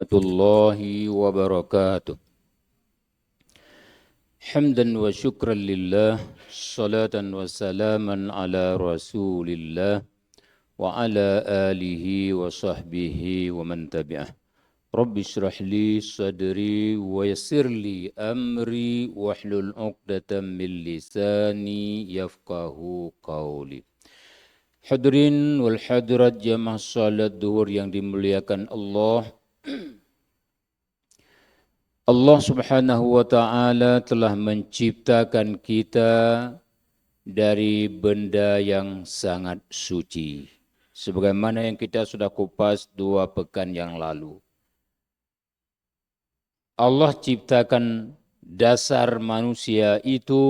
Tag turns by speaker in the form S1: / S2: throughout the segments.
S1: Warahmatullahi wabarakatuh. Hamdan wa syukran lillah, salatan wa salaman ala rasulillah, wa ala alihi wa sahbihi wa man tabi'ah. Rabbi syrah li sadri wa yassir li amri wa hlul uqdatan min lisani yafqahu qawli. Hadirin wal hadirat jamaah salat duhur yang dimuliakan Allah. Allah Subhanahu wa taala telah menciptakan kita dari benda yang sangat suci. Sebagaimana yang kita sudah kupas 2 pekan yang lalu. Allah ciptakan dasar manusia itu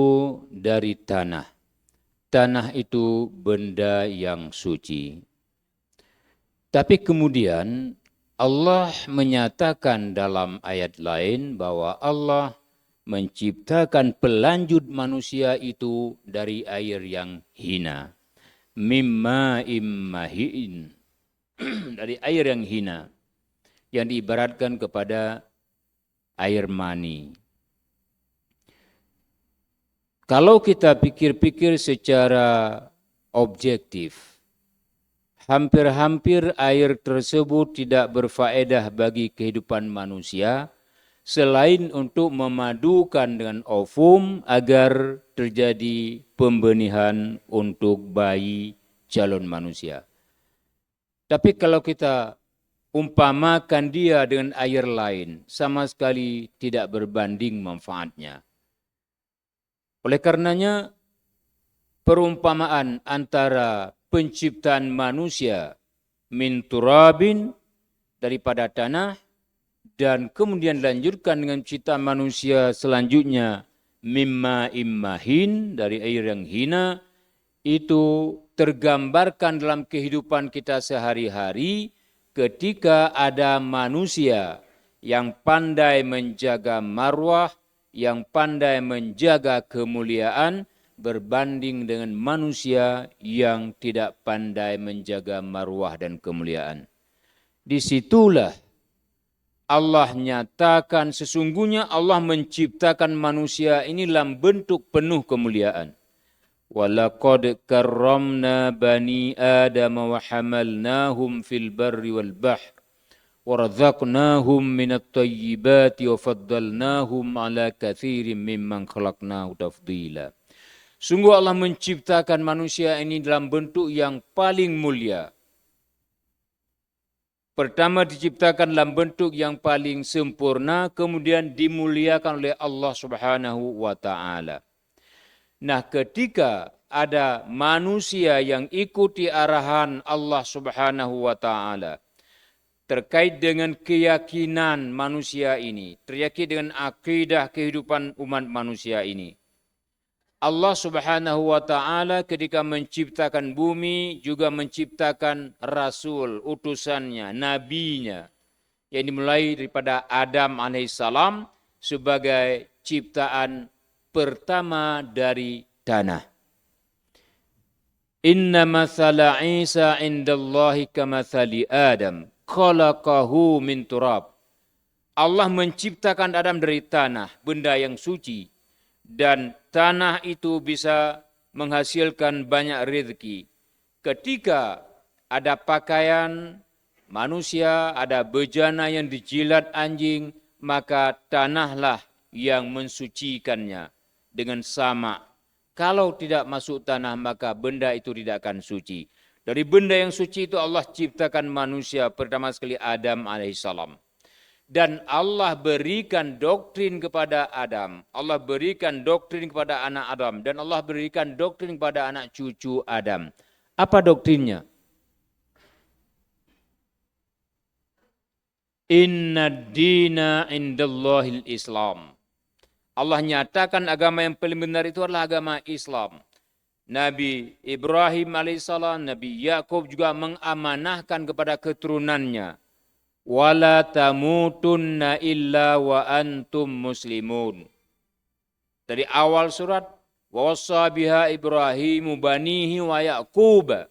S1: dari tanah. Tanah itu benda yang suci. Tapi kemudian Allah menyatakan dalam ayat lain bahwa Allah menciptakan pelanjut manusia itu dari air yang hina. Mimma immahin. Dari air yang hina. Yang diibaratkan kepada air mani. Kalau kita pikir-pikir secara objektif, hampir-hampir air tersebut tidak berfaedah bagi kehidupan manusia selain untuk memadukan dengan ovum agar terjadi pembenihan untuk bayi calon manusia. Tapi kalau kita umpamakan dia dengan air lain, sama sekali tidak berbanding manfaatnya. Oleh karenanya, perumpamaan antara penciptaan manusia min turabin daripada tanah dan kemudian lanjutkan dengan ciptaan manusia selanjutnya mimma immahin dari air yang hina itu tergambarkan dalam kehidupan kita sehari-hari ketika ada manusia yang pandai menjaga marwah, yang pandai menjaga kemuliaan berbanding dengan manusia yang tidak pandai menjaga marwah dan kemuliaan. Disitulah Allah nyatakan sesungguhnya Allah menciptakan manusia ini dalam bentuk penuh kemuliaan. Walaqad karramna bani Adam wa hamalnahum fil barri wal bahr warazaqnahum minat tayyibati wa faddalnahum ala katsirin mimman khalaqnahu tafdila. Sungguh Allah menciptakan manusia ini dalam bentuk yang paling mulia. Pertama diciptakan dalam bentuk yang paling sempurna, kemudian dimuliakan oleh Allah Subhanahu wa taala. Nah, ketika ada manusia yang ikuti arahan Allah Subhanahu wa taala terkait dengan keyakinan manusia ini, terkait dengan akidah kehidupan umat manusia ini. Allah Subhanahu wa taala ketika menciptakan bumi juga menciptakan rasul, utusannya, nabinya yang dimulai daripada Adam alaihissalam sebagai ciptaan pertama dari tanah. Inna mathala Isa indallahi kamathali Adam khalaqahu min turab. Allah menciptakan Adam dari tanah, benda yang suci. Dan tanah itu bisa menghasilkan banyak rezeki. Ketika ada pakaian manusia, ada bejana yang dijilat anjing, maka tanahlah yang mensucikannya dengan sama. Kalau tidak masuk tanah, maka benda itu tidak akan suci. Dari benda yang suci itu Allah ciptakan manusia pertama sekali Adam alaihissalam. Dan Allah berikan doktrin kepada Adam. Allah berikan doktrin kepada anak Adam. Dan Allah berikan doktrin kepada anak cucu Adam. Apa doktrinnya? Inna dina indallahil Islam. Allah nyatakan agama yang paling benar itu adalah agama Islam. Nabi Ibrahim alaihissalam, Nabi Yakub juga mengamanahkan kepada keturunannya. Wala tamutunna illa wa antum muslimun. Dari awal surat, wa wassa biha Ibrahimu banihi wa Yaqub.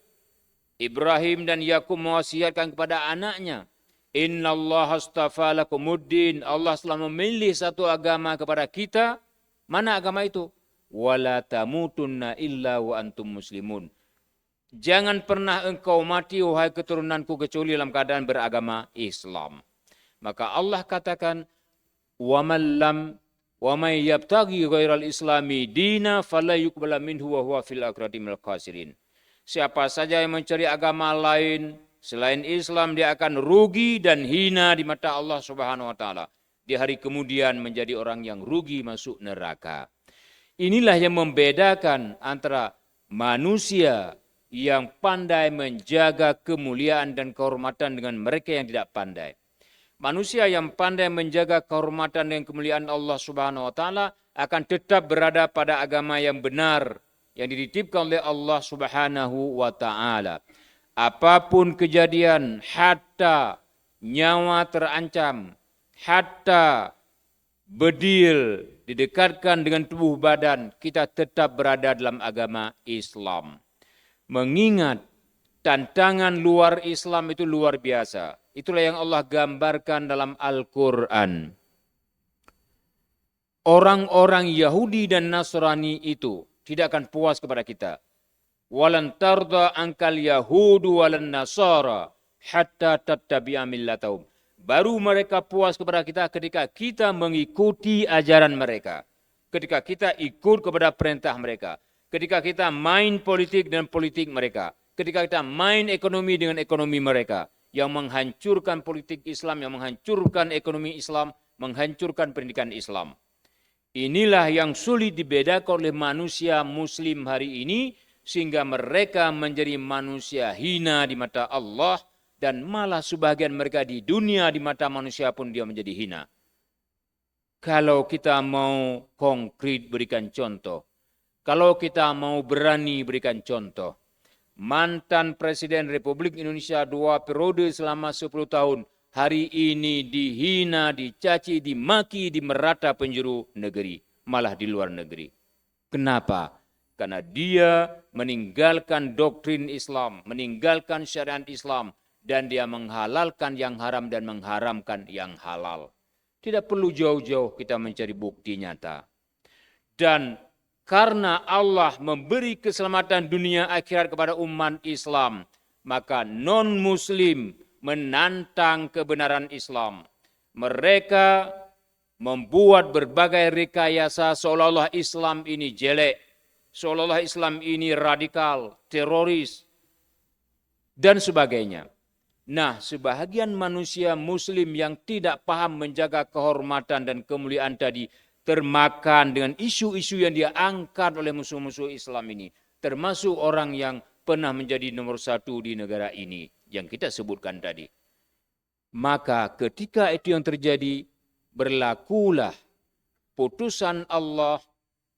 S1: Ibrahim dan Yakub mewasiatkan kepada anaknya, Innallaha astafa lakumuddin. Allah telah memilih satu agama kepada kita. Mana agama itu? Wala tamutunna illa wa antum muslimun. Jangan pernah engkau mati wahai keturunanku kecuali dalam keadaan beragama Islam. Maka Allah katakan, wa man yabtaghi ghairal islami dina fala yuqbala minhu wa huwa fil akhirati minal khasirin. Siapa saja yang mencari agama lain selain Islam, dia akan rugi dan hina di mata Allah Subhanahu wa taala. Di hari kemudian menjadi orang yang rugi masuk neraka. Inilah yang membedakan antara manusia yang pandai menjaga kemuliaan dan kehormatan dengan mereka yang tidak pandai. Manusia yang pandai menjaga kehormatan dan kemuliaan Allah Subhanahu wa taala akan tetap berada pada agama yang benar yang dititipkan oleh Allah Subhanahu wa taala. Apapun kejadian, hatta nyawa terancam, hatta bedil didekatkan dengan tubuh badan, kita tetap berada dalam agama Islam. Mengingat tantangan luar Islam itu luar biasa. Itulah yang Allah gambarkan dalam Al-Quran. Orang-orang Yahudi dan Nasrani itu tidak akan puas kepada kita. Walan tarda angkal yahudu walan nasara hatta tattabi'a millatahum. Baru mereka puas kepada kita ketika kita mengikuti ajaran mereka. Ketika kita ikut kepada perintah mereka. Ketika kita main politik dengan politik mereka. Ketika kita main ekonomi dengan ekonomi mereka. Yang menghancurkan politik Islam, yang menghancurkan ekonomi Islam, menghancurkan pendidikan Islam. Inilah yang sulit dibedakan oleh manusia muslim hari ini, sehingga mereka menjadi manusia hina di mata Allah, dan malah sebagian mereka di dunia di mata manusia pun dia menjadi hina. Kalau kita mau konkret berikan contoh, kalau kita mau berani berikan contoh, mantan Presiden Republik Indonesia 2 periode selama 10 tahun, hari ini dihina, dicaci, dimaki, di merata penjuru negeri, malah di luar negeri. Kenapa? Karena dia meninggalkan doktrin Islam, meninggalkan syariat Islam, dan dia menghalalkan yang haram dan mengharamkan yang halal. Tidak perlu jauh-jauh kita mencari bukti nyata. Dan karena Allah memberi keselamatan dunia akhirat kepada umat Islam, maka non-muslim menantang kebenaran Islam. Mereka membuat berbagai rekayasa seolah-olah Islam ini jelek, seolah-olah Islam ini radikal, teroris, dan sebagainya. Nah, sebahagian manusia muslim yang tidak paham menjaga kehormatan dan kemuliaan tadi termakan dengan isu-isu yang dia angkat oleh musuh-musuh Islam ini. Termasuk orang yang pernah menjadi nomor 1 di negara ini yang kita sebutkan tadi. Maka ketika itu yang terjadi, berlakulah putusan Allah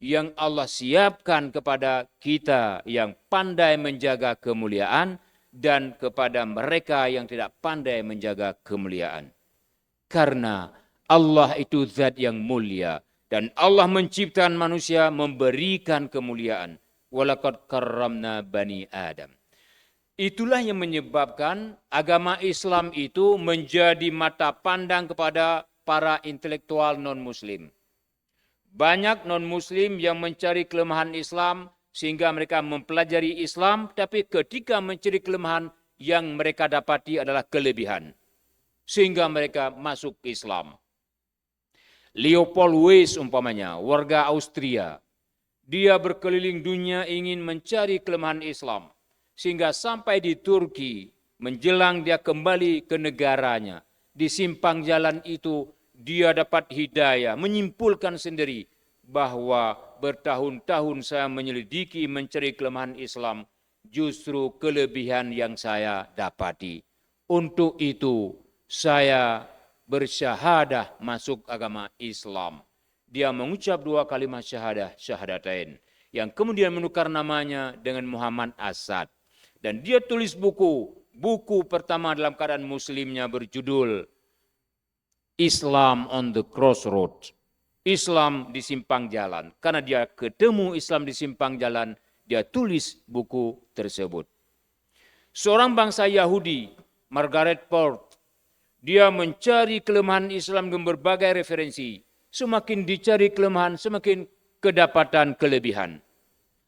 S1: yang Allah siapkan kepada kita yang pandai menjaga kemuliaan dan kepada mereka yang tidak pandai menjaga kemuliaan. Karena Allah itu zat yang mulia dan Allah menciptakan manusia memberikan kemuliaan. Walaqad karramna bani Adam. Itulah yang menyebabkan agama Islam itu menjadi mata pandang kepada para intelektual non-muslim. Banyak non-muslim yang mencari kelemahan Islam sehingga mereka mempelajari Islam, tapi ketika mencari kelemahan yang mereka dapati adalah kelebihan. Sehingga mereka masuk Islam. Leopold Weiss umpamanya, warga Austria. Dia berkeliling dunia ingin mencari kelemahan Islam. Sehingga sampai di Turki, menjelang dia kembali ke negaranya. Di simpang jalan itu, dia dapat hidayah, menyimpulkan sendiri bahwa bertahun-tahun saya menyelidiki mencari kelemahan Islam, justru kelebihan yang saya dapati. Untuk itu saya bersyahadah masuk agama Islam. Dia mengucap 2 kalimat syahadah, syahadatain, yang kemudian menukar namanya dengan Muhammad Asad. Dan dia tulis buku pertama dalam keadaan muslimnya berjudul Islam on the Crossroads. Islam di simpang jalan. Karena dia ketemu Islam di simpang jalan, dia tulis buku tersebut. Seorang bangsa Yahudi, Margaret Ford, Dia mencari kelemahan Islam dengan berbagai referensi. Semakin dicari kelemahan, semakin kedapatan kelebihan.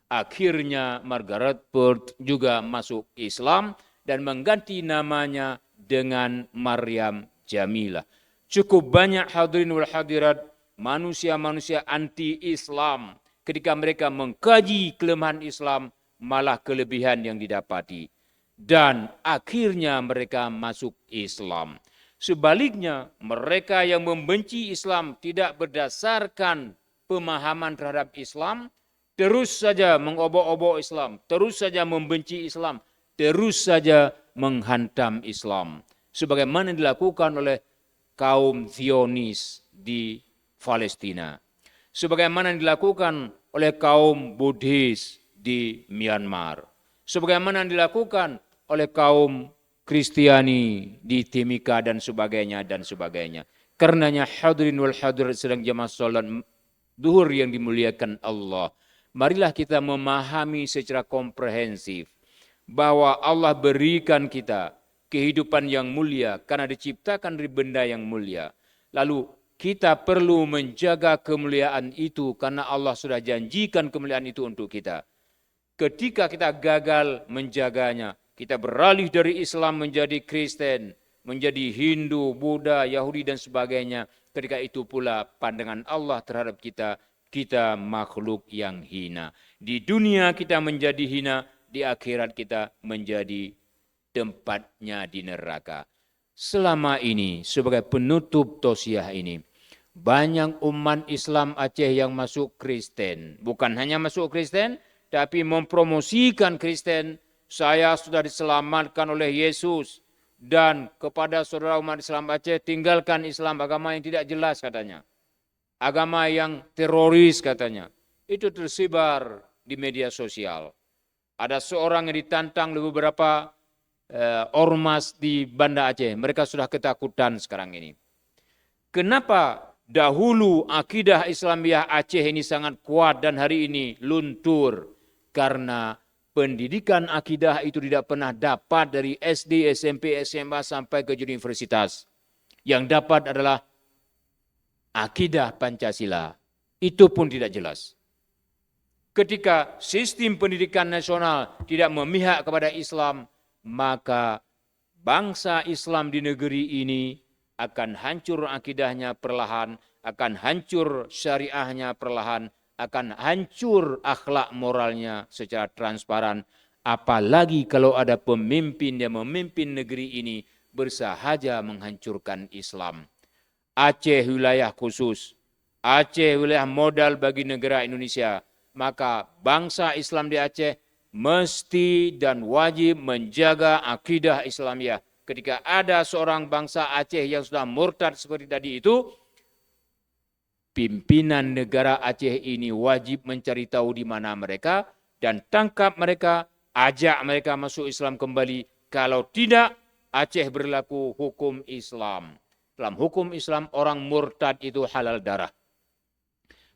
S1: Akhirnya Margaret Bird juga masuk Islam dan mengganti namanya dengan Maryam Jamilah. Cukup banyak hadirin wal hadirat manusia-manusia anti-Islam ketika mereka mengkaji kelemahan Islam malah kelebihan yang didapati. Dan akhirnya mereka masuk Islam. Sebaliknya, mereka yang membenci Islam tidak berdasarkan pemahaman terhadap Islam, terus saja mengobok-obok Islam, terus saja membenci Islam, terus saja menghantam Islam. Sebagaimana dilakukan oleh kaum Zionis di Palestina. Sebagaimana dilakukan oleh kaum Buddhis di Myanmar. Sebagaimana dilakukan oleh kaum Kristiani di Timika dan sebagainya dan sebagainya. Karenanya hadirin wal hadirat sedang jamaah salat duhur yang dimuliakan Allah. Marilah kita memahami secara komprehensif bahwa Allah berikan kita kehidupan yang mulia karena diciptakan dari benda yang mulia. Lalu kita perlu menjaga kemuliaan itu karena Allah sudah janjikan kemuliaan itu untuk kita. Ketika kita gagal menjaganya, kita beralih dari Islam menjadi Kristen, menjadi Hindu, Buddha, Yahudi dan sebagainya. Ketika itu pula pandangan Allah terhadap kita, kita makhluk yang hina. Di dunia kita menjadi hina, di akhirat kita menjadi tempatnya di neraka. Selama ini sebagai penutup tausiah ini, banyak umat Islam Aceh yang masuk Kristen. Bukan hanya masuk Kristen, tapi mempromosikan Kristen. Saya sudah diselamatkan oleh Yesus. Dan kepada saudara umat Islam Aceh, tinggalkan Islam, agama yang tidak jelas katanya. Agama yang teroris katanya. Itu tersebar di media sosial. Ada seorang yang ditantang oleh beberapa ormas di Banda Aceh. Mereka sudah ketakutan sekarang ini. Kenapa dahulu akidah Islamiyah Aceh ini sangat kuat dan hari ini luntur? Karena pendidikan akidah itu tidak pernah dapat dari SD, SMP, SMA sampai ke universitas. Yang dapat adalah akidah Pancasila. Itu pun tidak jelas. Ketika sistem pendidikan nasional tidak memihak kepada Islam, maka bangsa Islam di negeri ini akan hancur akidahnya perlahan, akan hancur syariahnya perlahan, akan hancur akhlak moralnya secara transparan. Apalagi kalau ada pemimpin yang memimpin negeri ini bersahaja menghancurkan Islam. Aceh wilayah khusus, Aceh wilayah modal bagi negara Indonesia, maka bangsa Islam di Aceh mesti dan wajib menjaga akidah Islamiyah. Ketika ada seorang bangsa Aceh yang sudah murtad seperti tadi itu, pimpinan negara Aceh ini wajib mencari tahu di mana mereka dan tangkap mereka, ajak mereka masuk Islam kembali. Kalau tidak, Aceh berlaku hukum Islam. Dalam hukum Islam, orang murtad itu halal darah.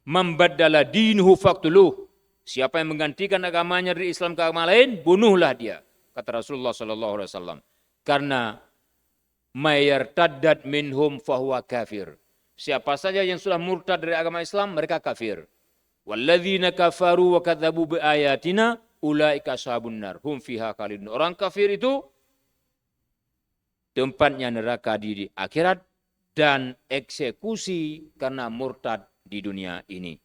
S1: Membaddala dinuhu faqtuluh. Siapa yang menggantikan agamanya dari Islam ke agama lain, bunuhlah dia. Kata Rasulullah SAW. Karena mayartaddat minhum fahuwa kafir. Siapa saja yang sudah murtad dari agama Islam, mereka kafir. Walladzina kafaru wa kadzabu biayatina ulaika ashabun nar hum fiha khalidun. Orang kafir itu tempatnya neraka di akhirat dan eksekusi karena murtad di dunia ini.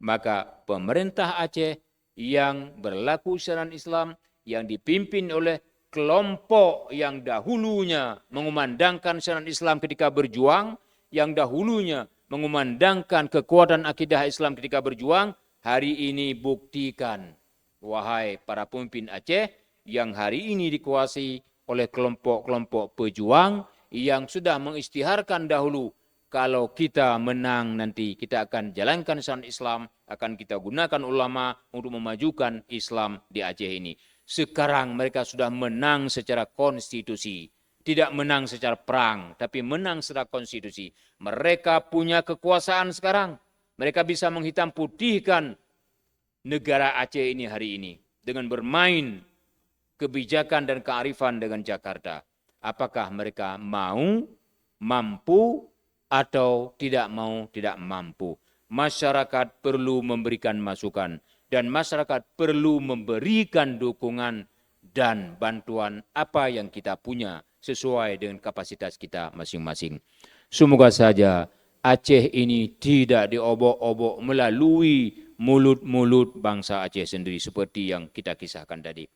S1: Maka pemerintah Aceh yang berlaku syariat Islam yang dipimpin oleh kelompok yang dahulunya mengumandangkan syariat Islam ketika berjuang, yang dahulunya mengumandangkan kekuatan akidah Islam ketika berjuang, hari ini buktikan, wahai para pemimpin Aceh yang hari ini dikuasai oleh kelompok-kelompok pejuang yang sudah mengisytiharkan dahulu, kalau kita menang nanti kita akan jalankan syariat Islam, akan kita gunakan ulama untuk memajukan Islam di Aceh ini. Sekarang mereka sudah menang secara konstitusi. Tidak menang secara perang, tapi menang secara konstitusi. Mereka punya kekuasaan sekarang. Mereka bisa menghitam putihkan negara Aceh ini hari ini dengan bermain kebijakan dan kearifan dengan Jakarta. Apakah mereka mau mampu atau tidak mampu. Masyarakat perlu memberikan masukan dan masyarakat perlu memberikan dukungan dan bantuan apa yang kita punya sesuai dengan kapasitas kita masing-masing. Semoga saja Aceh ini tidak diobok-obok melalui mulut-mulut bangsa Aceh sendiri seperti yang kita kisahkan tadi.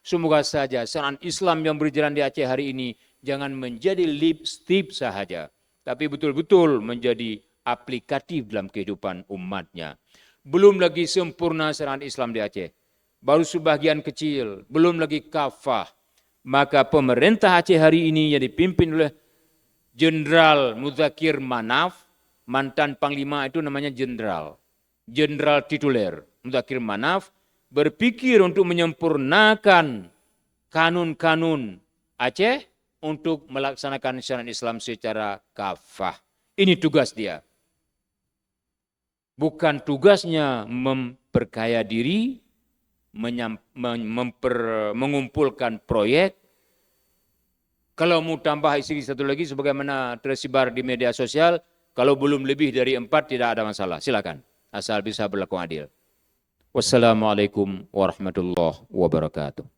S1: Semoga saja syariat Islam yang berjalan di Aceh hari ini jangan menjadi lipstick sahaja, tapi betul-betul menjadi aplikatif dalam kehidupan umatnya. Belum lagi sempurna syariat Islam di Aceh. Baru sebagian kecil, belum lagi kafah. Maka pemerintah Aceh hari ini yang dipimpin oleh Jenderal Muzakir Manaf, mantan Panglima itu namanya jenderal. Jenderal tituler Muzakir Manaf berpikir untuk menyempurnakan kanun-kanun Aceh untuk melaksanakan syariat Islam secara kafah. Ini tugas dia. Bukan tugasnya memperkaya diri, mengumpulkan proyek. Kalau mau tambah istri satu lagi sebagaimana tersebar di media sosial, kalau belum lebih dari 4 tidak ada masalah. Silakan, asal bisa berlaku adil. Wassalamualaikum warahmatullahi wabarakatuh.